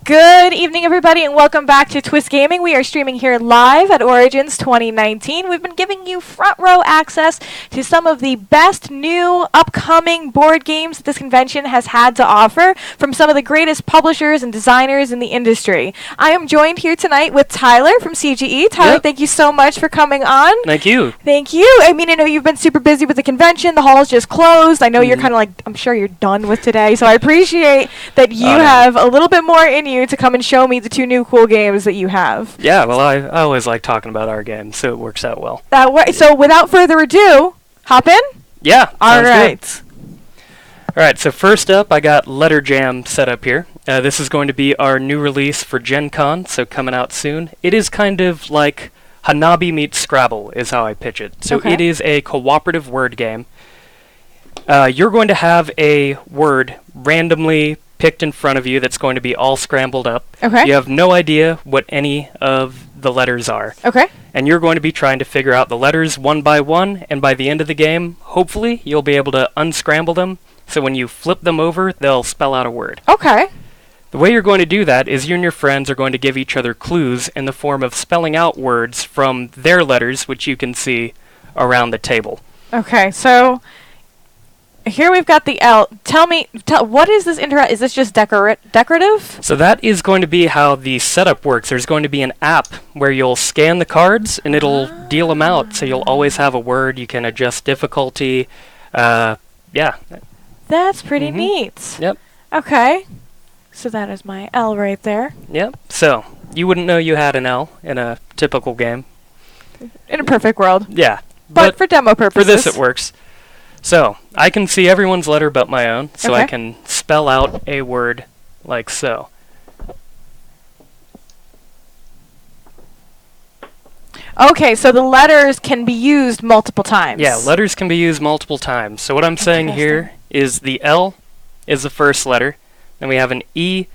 Good evening, everybody, and welcome back to Twist Gaming. We are streaming here live at Origins 2019. We've been giving you front row access to some of the best new upcoming board games that this convention has had to offer from some of the greatest publishers and designers in the industry. I am joined here tonight with Tyler from CGE. Tyler, thank you so much for coming on. Thank you. Thank you. I mean, I know you've been super busy with the convention. The hall's just closed. I know you're kind of like, I'm sure you're done with today, so I appreciate that you have a little bit more in you to come and show me the two new cool games that you have. Yeah, well, I always like talking about our games, so it works out well. So without further ado, hop in? Yeah, all right. All right, so first up, I got Letter Jam set up here. This is going to be our new release for Gen Con, so coming out soon. It is kind of like Hanabi meets Scrabble, is how I pitch it. So it is a cooperative word game. You're going to have a word randomly picked in front of you that's going to be all scrambled up. Okay. You have no idea what any of the letters are. Okay. And you're going to be trying to figure out the letters one by one, and by the end of the game, hopefully, you'll be able to unscramble them, so when you flip them over, they'll spell out a word. Okay. The way you're going to do that is you and your friends are going to give each other clues in the form of spelling out words from their letters, which you can see around the table. Okay, so here we've got the L. Tell me, what is this is this just decorative? So that is going to be how the setup works. There's going to be an app where you'll scan the cards and it'll deal them out. So you'll always have a word. You can adjust difficulty. Yeah. That's pretty neat. Yep. Okay. So that is my L right there. Yep. So you wouldn't know you had an L in a typical game. In a perfect world. Yeah. But for demo purposes. For this it works. So, I can see everyone's letter but my own, so I can spell out a word like so. Okay, so the letters can be used multiple times. Yeah, letters can be used multiple times. So what I'm saying here is the L is the first letter, then we have an E,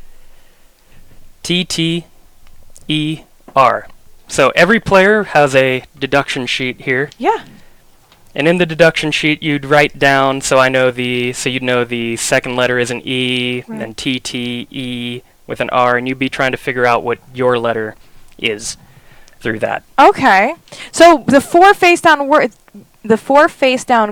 T, T, E, R. So every player has a deduction sheet here. Yeah. And in the deduction sheet, you'd write down, so you'd know the second letter is an E, and then T, T, E with an R, and you'd be trying to figure out what your letter is through that. Okay. So the four face down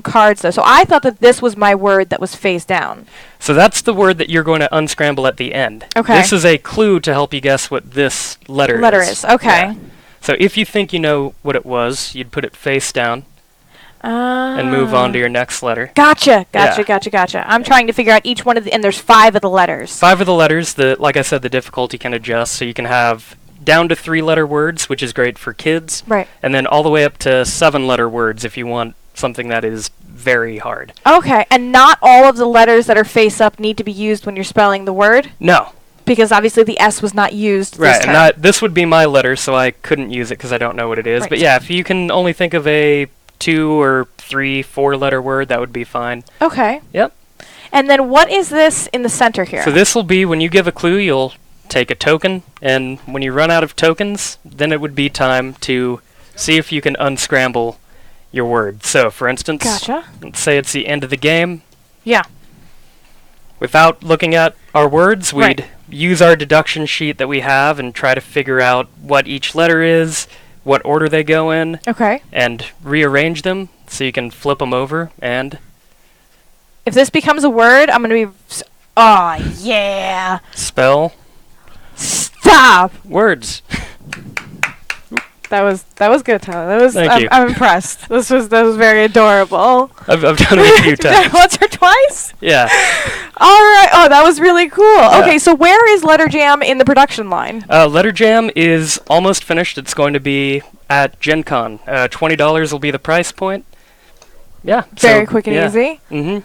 cards, though. So I thought that this was my word that was face down. So that's the word that you're going to unscramble at the end. Okay. This is a clue to help you guess what this letter is. Okay. Yeah. So if you think you know what it was, you'd put it face down. And move on to your next letter. Gotcha. I'm trying to figure out each one of and there's 5 of the letters. 5 of the letters. Like I said, the difficulty can adjust, so you can have down to 3-letter words, which is great for kids. Right. And then all the way up to 7-letter words if you want something that is very hard. Okay, and not all of the letters that are face up need to be used when you're spelling the word? No. Because obviously the S was not used this time. Right, and this would be my letter, so I couldn't use it because I don't know what it is. Right. But yeah, if you can only think of a 2 or 3, 4-letter word, that would be fine. Okay. Yep. And then what is this in the center here? So this will be, when you give a clue, you'll take a token, and when you run out of tokens, then it would be time to see if you can unscramble your word. So, for instance, let's say it's the end of the game. Yeah. Without looking at our words, we'd use our deduction sheet that we have and try to figure out what each letter is, what order they go in, and rearrange them so you can flip them over. And if this becomes a word, I'm going to be... Oh, yeah. Spell. Stop. Words. That was good, Tyler. Thank you. I'm impressed. That was very adorable. I've done it a few times. Once or twice? Yeah. All right. Oh, that was really cool. Yeah. Okay, so where is Letter Jam in the production line? Letter Jam is almost finished. It's going to be at Gen Con. $20 will be the price point. Yeah. Very quick and easy.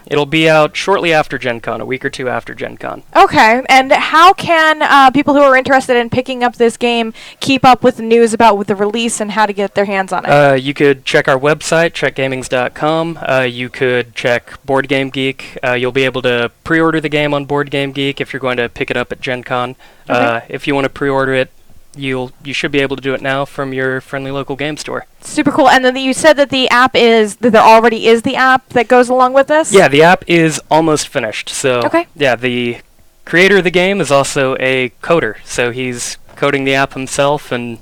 It'll be out shortly after Gen Con, a week or 2 after Gen Con. Okay, and how can people who are interested in picking up this game keep up with the news about the release and how to get their hands on it? You could check our website, checkgamings.com. You could check Board Game Geek. You'll be able to pre-order the game on Board Game Geek if you're going to pick it up at Gen Con. If you want to pre-order it, you should be able to do it now from your friendly local game store. Super cool. And then you said that the app that there already is the app that goes along with this? Yeah, the app is almost finished. So okay. Yeah, the creator of the game is also a coder, so he's coding the app himself, and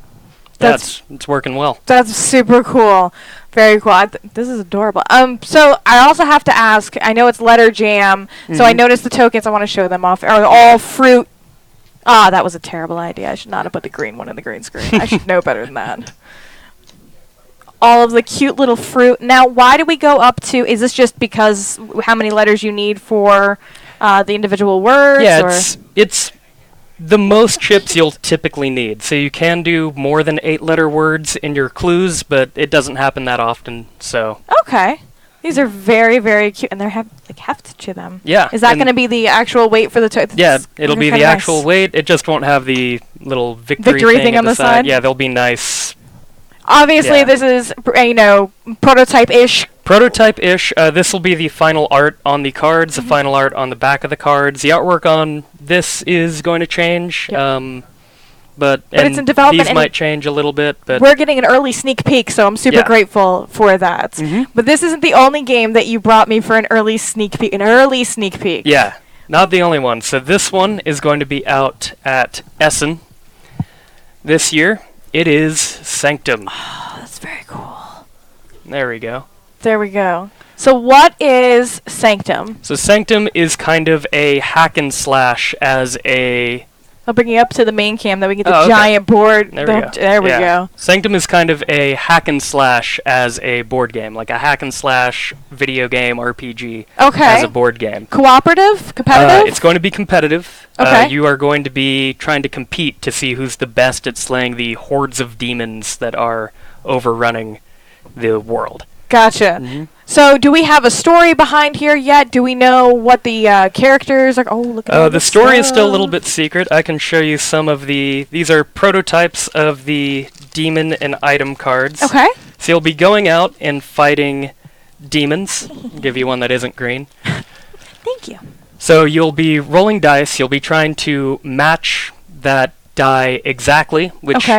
it's working well. That's super cool. Very cool. This is adorable. So I also have to ask, I know it's Letter Jam, so I noticed the tokens. I want to show them off. Are all fruit? Ah, that was a terrible idea. I should not have put the green one in the green screen. I should know better than that. All of the cute little fruit. Now, why do we go up to, is this just because how many letters you need for the individual words? Yeah, it's the most chips you'll typically need. So you can do more than 8-letter words in your clues, but it doesn't happen that often, so. Okay. These are very, very cute, and they have like heft to them. Yeah. Is that going to be the actual weight for the token? Yeah, it'll be the actual weight. It just won't have the little victory thing on the side. Yeah, they'll be nice. Obviously, this is, prototype-ish. Prototype-ish. This will be the final art on the cards, the final art on the back of the cards. The artwork on this is going to change, but it's in development. These might change a little bit. But we're getting an early sneak peek, so I'm super grateful for that. But this isn't the only game that you brought me for an early sneak peek. Yeah, not the only one. So this one is going to be out at Essen this year. It is Sanctum. Oh, that's very cool. There we go. There we go. So what is Sanctum? So Sanctum is kind of a hack and slash as a... I'll bring you up to the main cam, that we get the giant board. There we go. Sanctum is kind of a hack and slash as a board game, like a hack and slash video game RPG as a board game. Cooperative? Competitive? It's going to be competitive. Okay. You are going to be trying to compete to see who's the best at slaying the hordes of demons that are overrunning the world. Gotcha. So, do we have a story behind here yet? Do we know what the characters are? Oh, look at all the story is still a little bit secret. I can show you some of the... These are prototypes of the demon and item cards. Okay. So you'll be going out and fighting demons. I'll give you one that isn't green. Thank you. So you'll be rolling dice. You'll be trying to match that die exactly, which...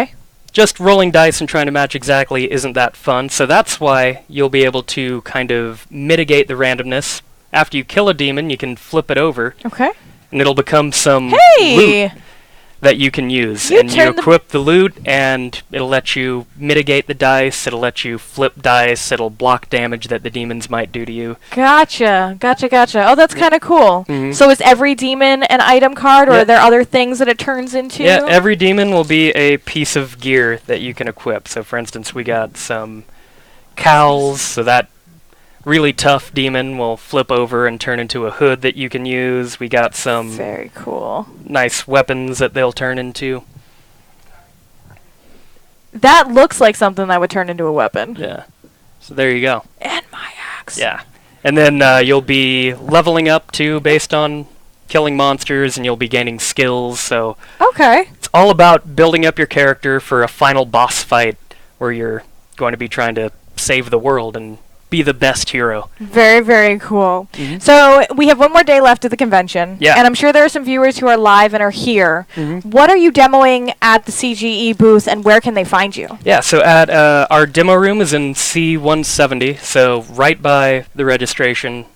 Just rolling dice and trying to match exactly isn't that fun, so that's why you'll be able to kind of mitigate the randomness. After you kill a demon, you can flip it over. Okay. And it'll become some loot that you can use. You equip the loot, and it'll let you mitigate the dice, it'll let you flip dice, it'll block damage that the demons might do to you. Gotcha. Oh, that's kind of cool. So is every demon an item card, or are there other things that it turns into? Yeah, every demon will be a piece of gear that you can equip. So, for instance, we got some cowls, so that really tough demon will flip over and turn into a hood that you can use. We got some very cool nice weapons that they'll turn into. That looks like something that would turn into a weapon. Yeah. So there you go. And my axe. Yeah. And then you'll be leveling up too based on killing monsters, and you'll be gaining skills. So it's all about building up your character for a final boss fight where you're going to be trying to save the world and be the best hero. Very, very cool. So we have one more day left of the convention. Yeah. And I'm sure there are some viewers who are live and are here. What are you demoing at the CGE booth, and where can they find you? Yeah, so at our demo room is in C170, so right by the registration.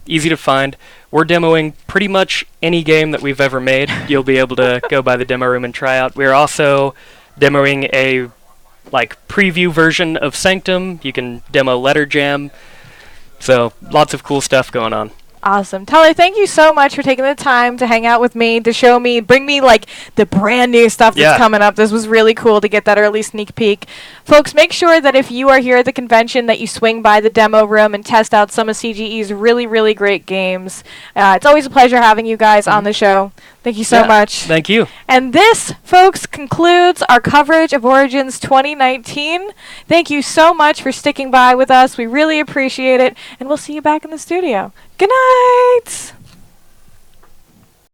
Easy to find. We're demoing pretty much any game that we've ever made. You'll be able to go by the demo room and try out. We're also demoing a preview version of Sanctum. You can demo Letter Jam. So lots of cool stuff going on. Awesome. Tyler, thank you so much for taking the time to hang out with me, to show me, bring me the brand new stuff that's coming up. This was really cool to get that early sneak peek. Folks, make sure that if you are here at the convention that you swing by the demo room and test out some of CGE's really, really great games. It's always a pleasure having you guys on the show. Thank you so much. Thank you. And this, folks, concludes our coverage of Origins 2019. Thank you so much for sticking by with us. We really appreciate it. And we'll see you back in the studio. Good night.